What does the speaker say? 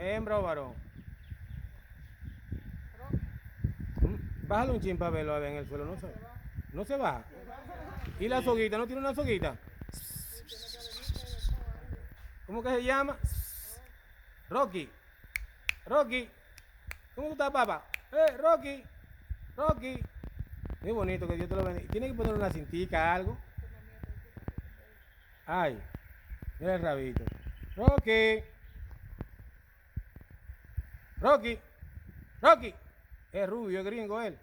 ¿Hembra o varón? Bájale un chin para verlo a ver en el suelo, no se baja. ¿Y la soguita? ¿No tiene una soguita? ¿Cómo que se llama? Rocky. Rocky. ¿Cómo tú estás, papá? Rocky. Rocky. Muy bonito, que Dios te lo bendiga. Tiene que poner una cintica, algo. Ay, mira el rabito. Rocky. Rocky. Rocky. Es rubio, es gringo él.